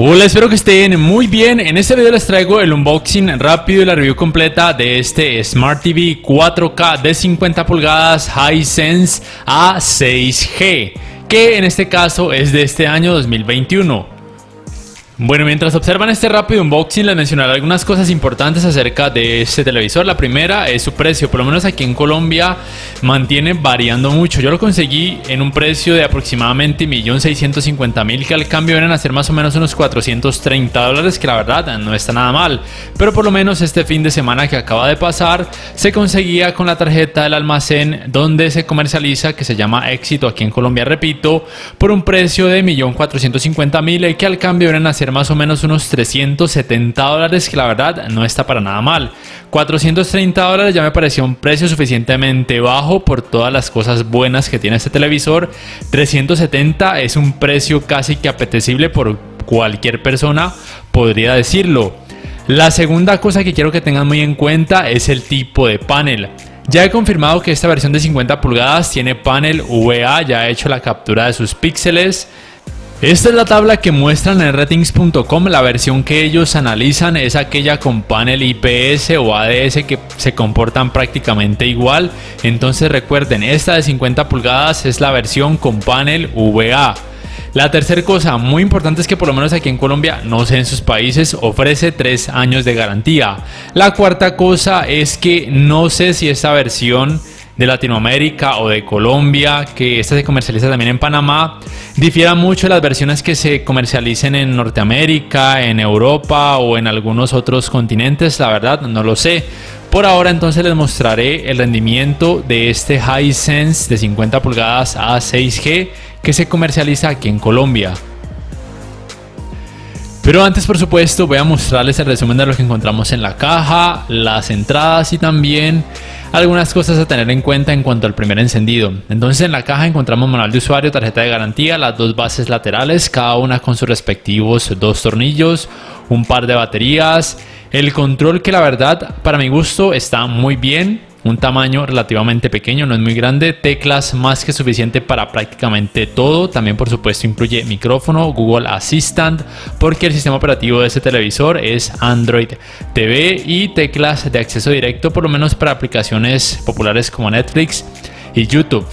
Hola, espero que estén muy bien. En este video les traigo el unboxing rápido y la review completa de este Smart TV 4K de 50 pulgadas Hisense A6G, que en este caso es de este año 2021. Bueno, mientras observan este rápido unboxing les mencionaré algunas cosas importantes acerca de este televisor. La primera es su precio, por lo menos aquí en Colombia mantiene variando mucho. Yo lo conseguí en un precio de aproximadamente $1.650.000, que al cambio vienen a ser más o menos unos $430, que la verdad no está nada mal. Pero por lo menos este fin de semana que acaba de pasar se conseguía con la tarjeta del almacén donde se comercializa, que se llama Éxito aquí en Colombia, repito, por un precio de $1.450.000, que al cambio vienen a ser más o menos unos $370, que la verdad no está para nada mal. $430 ya me pareció un precio suficientemente bajo por todas las cosas buenas que tiene este televisor. 370 es un precio casi que apetecible por cualquier persona, podría decirlo. La segunda cosa que quiero que tengan muy en cuenta es el tipo de panel. Ya he confirmado que esta versión de 50 pulgadas tiene panel VA, ya he hecho la captura de sus píxeles. Esta es la tabla que muestran en ratings.com. La versión que ellos analizan es aquella con panel IPS o ADS, que se comportan prácticamente igual. Entonces recuerden, esta de 50 pulgadas es la versión con panel VA. La tercera cosa muy importante es que por lo menos aquí en Colombia, no sé en sus países, ofrece 3 años de garantía. La cuarta cosa es que no sé si esta versión de Latinoamérica o de Colombia, que esta se comercializa también en Panamá, difiera mucho de las versiones que se comercialicen en Norteamérica, en Europa o en algunos otros continentes. La verdad no lo sé. Por ahora entonces les mostraré el rendimiento de este Hisense de 50 pulgadas A6G que se comercializa aquí en Colombia. Pero antes, por supuesto, voy a mostrarles el resumen de lo que encontramos en la caja, las entradas y también algunas cosas a tener en cuenta en cuanto al primer encendido. Entonces en la caja encontramos manual de usuario, tarjeta de garantía, las dos bases laterales, cada una con sus respectivos 2 tornillos, un par de baterías, el control, que la verdad para mi gusto está muy bien. Un tamaño relativamente pequeño, no es muy grande, teclas más que suficiente para prácticamente todo. También por supuesto incluye micrófono, Google Assistant, porque el sistema operativo de este televisor es Android TV, y teclas de acceso directo, por lo menos para aplicaciones populares como Netflix y YouTube.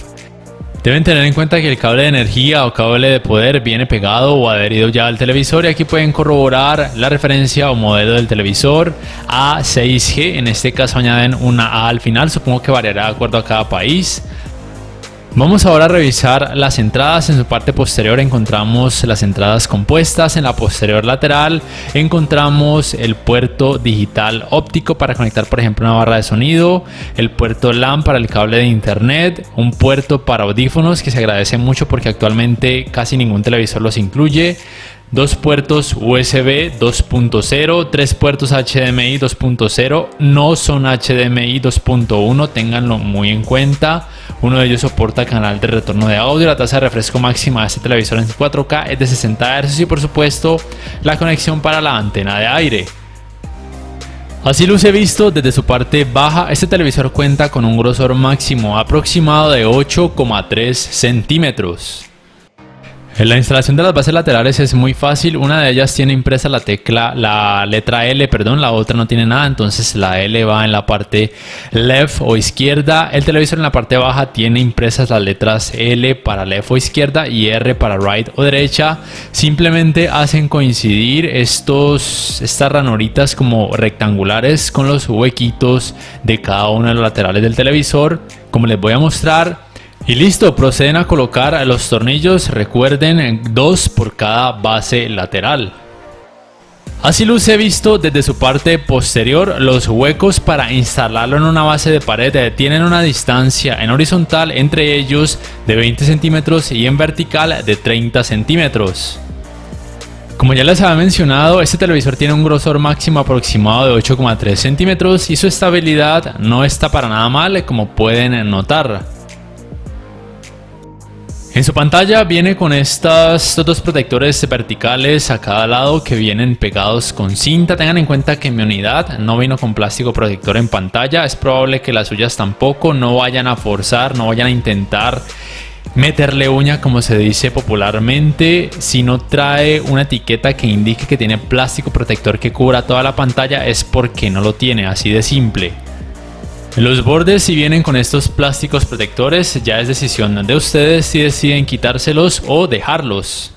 Deben tener en cuenta que el cable de energía o cable de poder viene pegado o adherido ya al televisor, y aquí pueden corroborar la referencia o modelo del televisor A6G. En este caso añaden una A al final, supongo que variará de acuerdo a cada país. Vamos ahora a revisar las entradas. En su parte posterior encontramos las entradas compuestas. En la posterior lateral encontramos el puerto digital óptico para conectar, por ejemplo, una barra de sonido, el puerto LAN para el cable de internet, un puerto para audífonos, que se agradece mucho porque actualmente casi ningún televisor los incluye, 2 puertos USB 2.0, 3 puertos HDMI 2.0, no son HDMI 2.1, ténganlo muy en cuenta. Uno de ellos soporta canal de retorno de audio. La tasa de refresco máxima de este televisor en 4K es de 60 Hz y por supuesto la conexión para la antena de aire. Así luce visto desde su parte baja. Este televisor cuenta con un grosor máximo aproximado de 8,3 centímetros. La instalación de las bases laterales es muy fácil. Una de ellas tiene impresa la letra L, la otra no tiene nada, entonces la L va en la parte left o izquierda. El televisor en la parte baja tiene impresas las letras L para left o izquierda y R para right o derecha. Simplemente hacen coincidir estas ranuritas como rectangulares con los huequitos de cada uno de los laterales del televisor, como les voy a mostrar. Y listo, proceden a colocar los tornillos, recuerden 2 por cada base lateral. Así luce visto desde su parte posterior. Los huecos para instalarlo en una base de pared tienen una distancia en horizontal entre ellos de 20 centímetros y en vertical de 30 centímetros. Como ya les había mencionado, este televisor tiene un grosor máximo aproximado de 8,3 centímetros y su estabilidad no está para nada mal, como pueden notar. En su pantalla viene con estos 2 protectores verticales a cada lado que vienen pegados con cinta. Tengan en cuenta que mi unidad no vino con plástico protector en pantalla. Es probable que las suyas tampoco. No vayan a forzar, no vayan a intentar meterle uña, como se dice popularmente. Si no trae una etiqueta que indique que tiene plástico protector que cubra toda la pantalla, es porque no lo tiene, así de simple. Los bordes, si vienen con estos plásticos protectores, ya es decisión de ustedes si deciden quitárselos o dejarlos.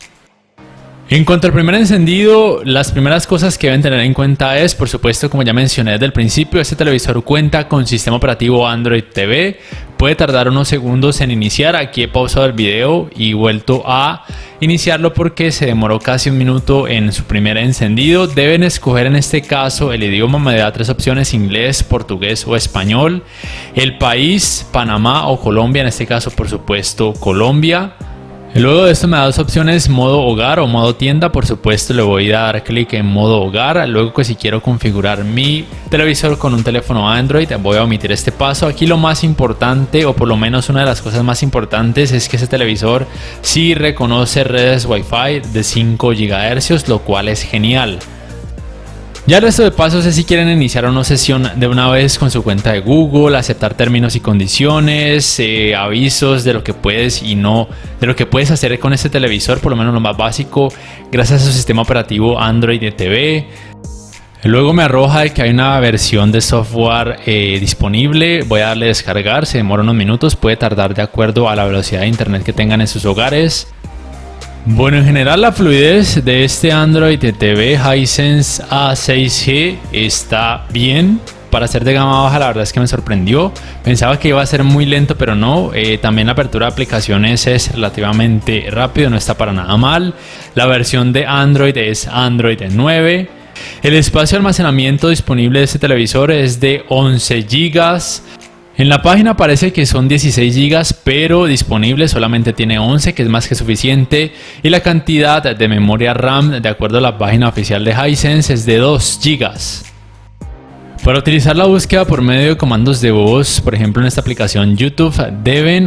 En cuanto al primer encendido, las primeras cosas que deben tener en cuenta es, por supuesto, como ya mencioné desde el principio, este televisor cuenta con sistema operativo Android TV. Puede tardar unos segundos en iniciar. Aquí he pausado el video y vuelto a iniciarlo porque se demoró casi un minuto en su primer encendido. Deben escoger en este caso el idioma. Me da 3 opciones: inglés, portugués o español. El país, Panamá o Colombia, en este caso por supuesto Colombia. Luego de esto me da 2 opciones: modo hogar o modo tienda. Por supuesto le voy a dar clic en modo hogar. Luego que si quiero configurar mi televisor con un teléfono Android, voy a omitir este paso. Aquí lo más importante, o por lo menos una de las cosas más importantes, es que ese televisor sí reconoce redes Wi-Fi de 5 GHz, lo cual es genial. Ya el resto de pasos es si quieren iniciar una sesión de una vez con su cuenta de Google, aceptar términos y condiciones, avisos de lo que puedes y no, de lo que puedes hacer con este televisor, por lo menos lo más básico, gracias a su sistema operativo Android TV. Luego me arroja de que hay una versión de software disponible. Voy a darle a descargar, se demora unos minutos, puede tardar de acuerdo a la velocidad de internet que tengan en sus hogares. Bueno, en general la fluidez de este Android TV Hisense A6G está bien. Para ser de gama baja, la verdad es que me sorprendió. Pensaba que iba a ser muy lento, pero no. También la apertura de aplicaciones es relativamente rápido, no está para nada mal. La versión de Android es Android 9. El espacio de almacenamiento disponible de este televisor es de 11 GB. En la página parece que son 16 GB, pero disponible solamente tiene 11, que es más que suficiente. Y la cantidad de memoria RAM, de acuerdo a la página oficial de Hisense, es de 2 GB. Para utilizar la búsqueda por medio de comandos de voz, por ejemplo en esta aplicación YouTube,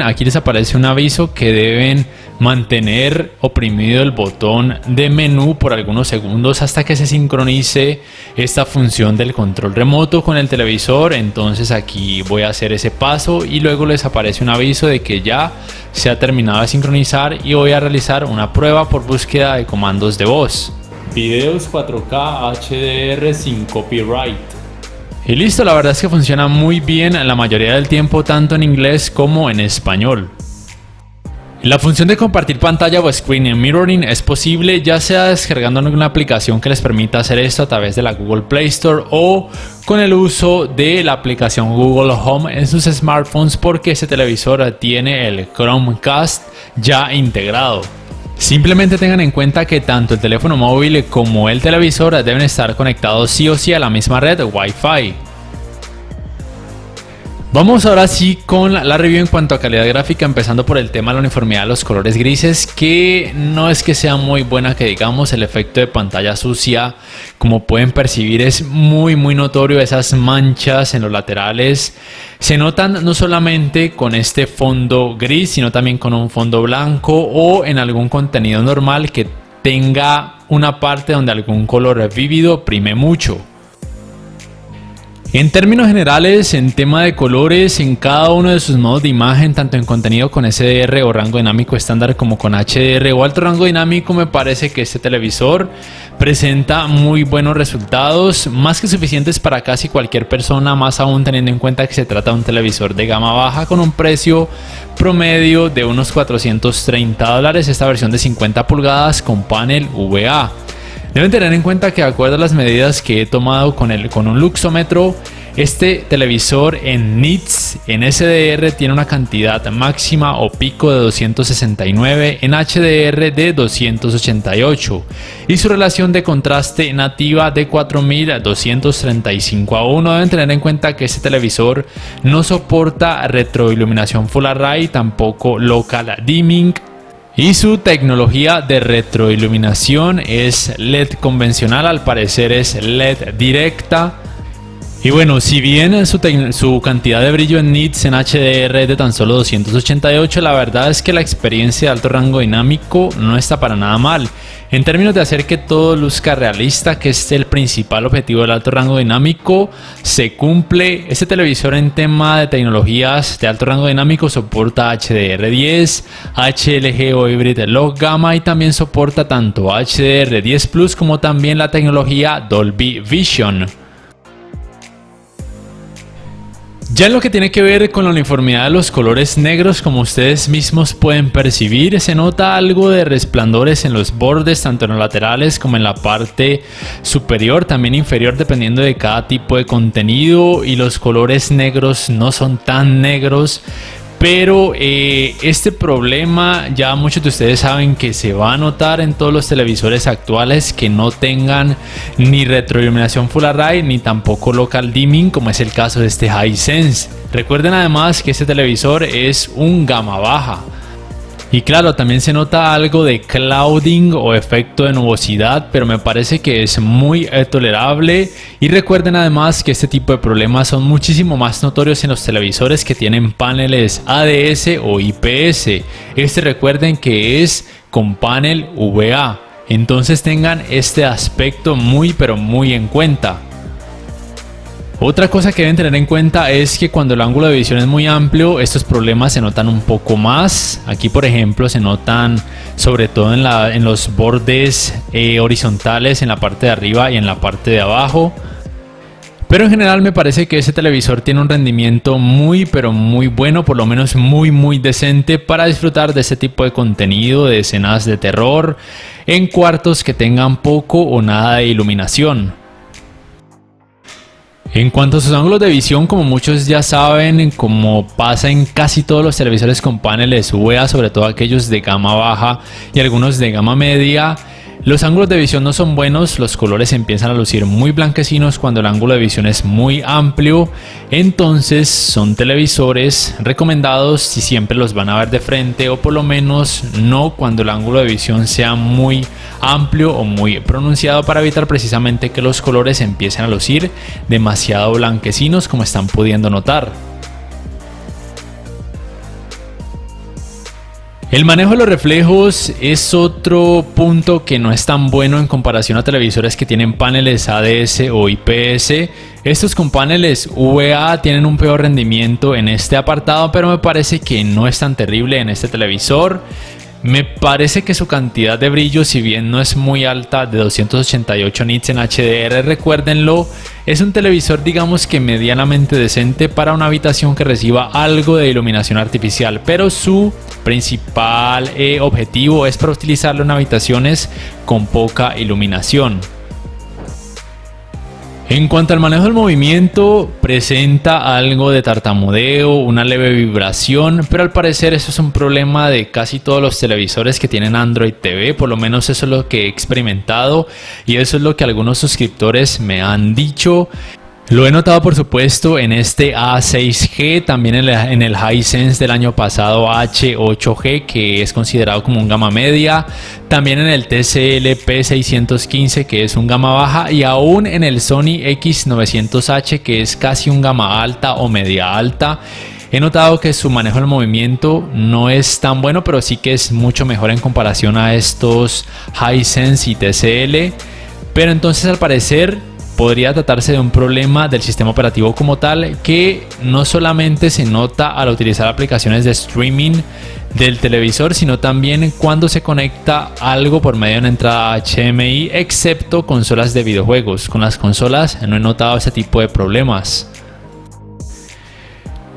aquí les aparece un aviso que deben mantener oprimido el botón de menú por algunos segundos hasta que se sincronice esta función del control remoto con el televisor. Entonces aquí voy a hacer ese paso y luego les aparece un aviso de que ya se ha terminado de sincronizar y voy a realizar una prueba por búsqueda de comandos de voz. Videos 4K HDR sin copyright. Y listo, la verdad es que funciona muy bien la mayoría del tiempo, tanto en inglés como en español. La función de compartir pantalla o screen mirroring es posible ya sea descargando alguna aplicación que les permita hacer esto a través de la Google Play Store o con el uso de la aplicación Google Home en sus smartphones, porque este televisor tiene el Chromecast ya integrado. Simplemente tengan en cuenta que tanto el teléfono móvil como el televisor deben estar conectados sí o sí a la misma red Wi-Fi. Vamos ahora sí con la review en cuanto a calidad gráfica, empezando por el tema de la uniformidad de los colores grises, que no es que sea muy buena que digamos. El efecto de pantalla sucia, como pueden percibir, es muy notorio. Esas manchas en los laterales se notan no solamente con este fondo gris, sino también con un fondo blanco o en algún contenido normal que tenga una parte donde algún color vívido prime mucho. En términos generales, en tema de colores, en cada uno de sus modos de imagen, tanto en contenido con SDR o rango dinámico estándar como con HDR o alto rango dinámico, me parece que este televisor presenta muy buenos resultados, más que suficientes para casi cualquier persona, más aún teniendo en cuenta que se trata de un televisor de gama baja con un precio promedio de unos $430, esta versión de 50 pulgadas con panel VA. Deben tener en cuenta que de acuerdo a las medidas que he tomado con un luxómetro, este televisor en nits, en SDR, tiene una cantidad máxima o pico de 269, en HDR de 288 y su relación de contraste nativa de 4235:1. Deben tener en cuenta que este televisor no soporta retroiluminación Full Array, tampoco local dimming, y su tecnología de retroiluminación es LED convencional, al parecer es LED directa. Y bueno, si bien su cantidad de brillo en nits en HDR es de tan solo 288, la verdad es que la experiencia de alto rango dinámico no está para nada mal. En términos de hacer que todo luzca realista, que es el principal objetivo del alto rango dinámico, se cumple. Este televisor en tema de tecnologías de alto rango dinámico soporta HDR10, HLG o Hybrid Log Gamma y también soporta tanto HDR10 Plus como también la tecnología Dolby Vision. Ya en lo que tiene que ver con la uniformidad de los colores negros, como ustedes mismos pueden percibir, se nota algo de resplandores en los bordes, tanto en los laterales como en la parte superior, también inferior, dependiendo de cada tipo de contenido, y los colores negros no son tan negros. Pero este problema ya muchos de ustedes saben que se va a notar en todos los televisores actuales que no tengan ni retroiluminación Full Array ni tampoco Local Dimming, como es el caso de este Hisense. Recuerden además que este televisor es un gama baja. Y claro, también se nota algo de clouding o efecto de nubosidad, pero me parece que es muy tolerable. Y recuerden además que este tipo de problemas son muchísimo más notorios en los televisores que tienen paneles ADS o IPS. Recuerden que es con panel VA. Entonces tengan este aspecto muy pero muy en cuenta. Otra cosa que deben tener en cuenta es que cuando el ángulo de visión es muy amplio, estos problemas se notan un poco más. Aquí por ejemplo se notan sobre todo en los bordes horizontales, en la parte de arriba y en la parte de abajo. Pero en general me parece que ese televisor tiene un rendimiento muy pero muy bueno, por lo menos muy decente para disfrutar de este tipo de contenido, de escenas de terror, en cuartos que tengan poco o nada de iluminación. En cuanto a sus ángulos de visión, como muchos ya saben, como pasa en casi todos los televisores con paneles VA, sobre todo aquellos de gama baja y algunos de gama media, los ángulos de visión no son buenos, los colores empiezan a lucir muy blanquecinos cuando el ángulo de visión es muy amplio. Entonces son televisores recomendados si siempre los van a ver de frente, o por lo menos no cuando el ángulo de visión sea muy amplio o muy pronunciado, para evitar precisamente que los colores empiecen a lucir demasiado blanquecinos, como están pudiendo notar. El manejo de los reflejos es otro punto que no es tan bueno en comparación a televisores que tienen paneles ADS o IPS. Estos con paneles VA tienen un peor rendimiento en este apartado, pero me parece que no es tan terrible en este televisor. Me parece que su cantidad de brillo, si bien no es muy alta, de 288 nits en HDR, recuérdenlo, es un televisor digamos que medianamente decente para una habitación que reciba algo de iluminación artificial, pero su principal objetivo es para utilizarlo en habitaciones con poca iluminación. En cuanto al manejo del movimiento, presenta algo de tartamudeo, una leve vibración, pero al parecer eso es un problema de casi todos los televisores que tienen Android TV, por lo menos eso es lo que he experimentado y eso es lo que algunos suscriptores me han dicho. Lo he notado por supuesto en este A6G, también en el Hisense del año pasado H8G, que es considerado como un gama media, también en el TCL P615, que es un gama baja, y aún en el Sony X900H, que es casi un gama alta o media alta. He notado que su manejo del movimiento no es tan bueno, pero sí que es mucho mejor en comparación a estos Hisense y TCL. Pero entonces al parecer podría tratarse de un problema del sistema operativo como tal, que no solamente se nota al utilizar aplicaciones de streaming del televisor, sino también cuando se conecta algo por medio de una entrada HDMI, excepto consolas de videojuegos. Con las consolas no he notado ese tipo de problemas.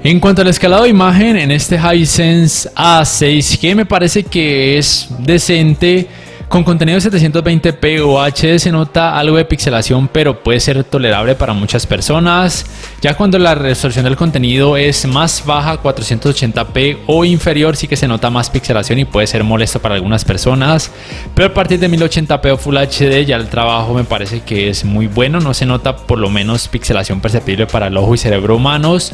En cuanto al escalado de imagen, en este Hisense A6G me parece que es decente. Con contenido 720p o HD se nota algo de pixelación, pero puede ser tolerable para muchas personas. Ya cuando la resolución del contenido es más baja, 480p o inferior, sí que se nota más pixelación y puede ser molesto para algunas personas. Pero a partir de 1080p o Full HD ya el trabajo me parece que es muy bueno. No se nota por lo menos pixelación perceptible para el ojo y cerebro humanos.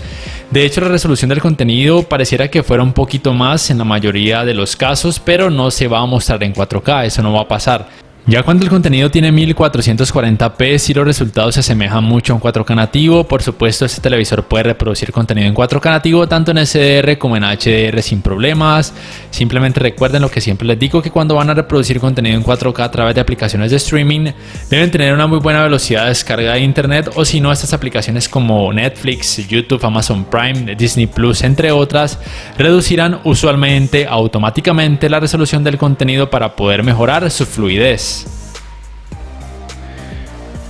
De hecho, la resolución del contenido pareciera que fuera un poquito más en la mayoría de los casos, pero no se va a mostrar en 4K, eso no va a pasar. Ya cuando el contenido tiene 1440p, si los resultados se asemejan mucho a un 4K nativo, por supuesto este televisor puede reproducir contenido en 4K nativo tanto en SDR como en HDR sin problemas. Simplemente recuerden lo que siempre les digo, que cuando van a reproducir contenido en 4K a través de aplicaciones de streaming deben tener una muy buena velocidad de descarga de internet, o si no, estas aplicaciones como Netflix, YouTube, Amazon Prime, Disney Plus, entre otras, reducirán usualmente automáticamente la resolución del contenido para poder mejorar su fluidez.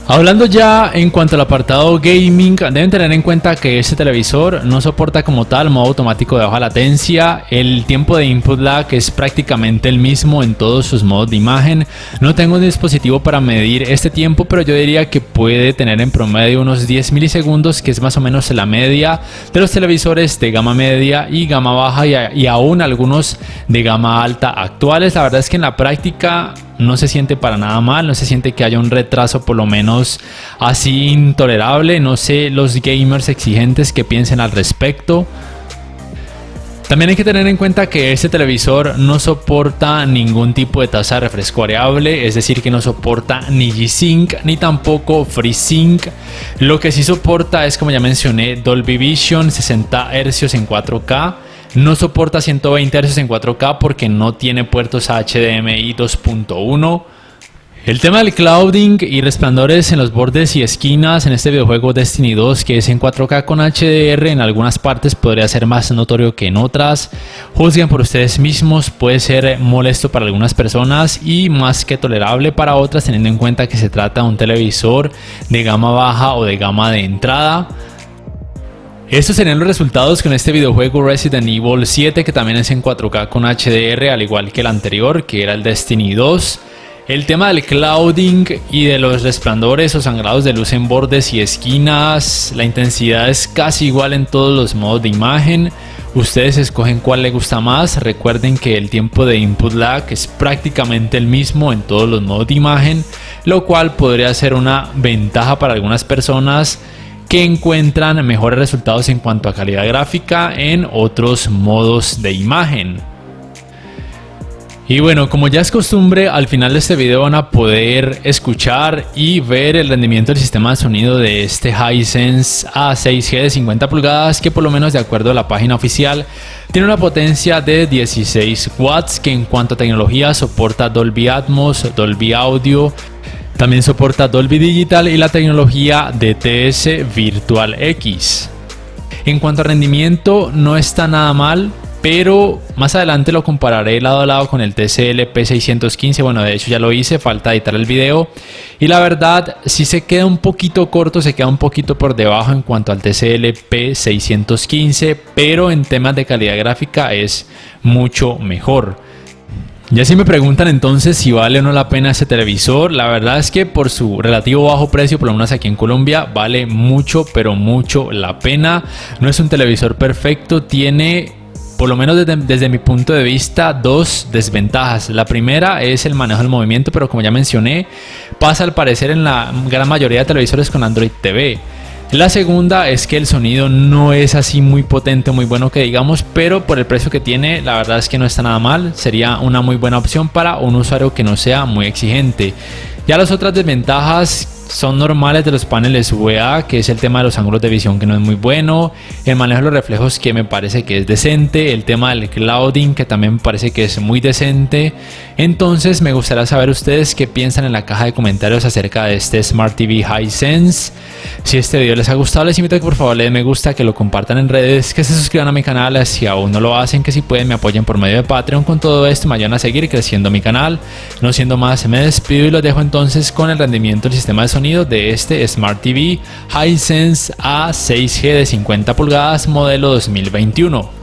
Hablando ya en cuanto al apartado gaming, deben tener en cuenta que este televisor no soporta como tal modo automático de baja latencia. El tiempo de input lag es prácticamente el mismo en todos sus modos de imagen. No tengo un dispositivo para medir este tiempo, pero yo diría que puede tener en promedio unos 10 milisegundos, que es más o menos la media de los televisores de gama media y gama baja, y aún algunos de gama alta actuales. La verdad es que en la práctica no se siente para nada mal, no se siente que haya un retraso por lo menos así intolerable. No sé los gamers exigentes que piensen al respecto. También hay que tener en cuenta que este televisor no soporta ningún tipo de tasa de refresco variable, es decir, que no soporta ni G-Sync ni tampoco FreeSync. Lo que sí soporta es, como ya mencioné, Dolby Vision 60 Hz en 4K. No soporta 120 Hz en 4K porque no tiene puertos HDMI 2.1. El tema del clouding y resplandores en los bordes y esquinas en este videojuego Destiny 2, que es en 4K con HDR, en algunas partes podría ser más notorio que en otras. Juzguen por ustedes mismos, puede ser molesto para algunas personas y más que tolerable para otras, teniendo en cuenta que se trata de un televisor de gama baja o de gama de entrada. Estos serían los resultados con este videojuego Resident Evil 7, que también es en 4K con HDR, al igual que el anterior, que era el Destiny 2. El tema del clouding y de los resplandores o sangrados de luz en bordes y esquinas, la intensidad es casi igual en todos los modos de imagen. Ustedes escogen cuál les gusta más. Recuerden que el tiempo de input lag es prácticamente el mismo en todos los modos de imagen, lo cual podría ser una ventaja para algunas personas que encuentran mejores resultados en cuanto a calidad gráfica en otros modos de imagen. Y bueno, como ya es costumbre, al final de este video van a poder escuchar y ver el rendimiento del sistema de sonido de este Hisense A6G de 50 pulgadas, que por lo menos de acuerdo a la página oficial tiene una potencia de 16 watts, que en cuanto a tecnología soporta Dolby Atmos, Dolby Audio, también soporta Dolby Digital y la tecnología DTS Virtual X. En cuanto a rendimiento, no está nada mal, pero más adelante lo compararé lado a lado con el TCL P615. Bueno, de hecho ya lo hice, falta editar el video, y la verdad sí se queda un poquito corto, se queda un poquito por debajo en cuanto al TCL P615, pero en temas de calidad gráfica es mucho mejor. Ya si me preguntan entonces si vale o no la pena este televisor, la verdad es que por su relativo bajo precio, por lo menos aquí en Colombia, vale mucho, pero mucho la pena. No es un televisor perfecto, tiene, por lo menos desde mi punto de vista, dos desventajas. La primera es el manejo del movimiento, pero como ya mencioné, pasa al parecer en la gran mayoría de televisores con Android TV. La segunda es que el sonido no es así muy potente, muy bueno que digamos, pero por el precio que tiene, la verdad es que no está nada mal. Sería una muy buena opción para un usuario que no sea muy exigente. Ya las otras desventajas son normales de los paneles VA, que es el tema de los ángulos de visión, que no es muy bueno, el manejo de los reflejos, que me parece que es decente, el tema del clouding, que también me parece que es muy decente. Entonces me gustaría saber ustedes qué piensan en la caja de comentarios acerca de este Smart TV Hisense. Si este video les ha gustado, les invito a que por favor le den me gusta, que lo compartan en redes, que se suscriban a mi canal si aún no lo hacen, que si pueden me apoyen por medio de Patreon. Con todo esto me ayudan a seguir creciendo mi canal. No siendo más, me despido y los dejo entonces con el rendimiento del sistema de sonido de este Smart TV Hisense A6G de 50 pulgadas modelo 2021.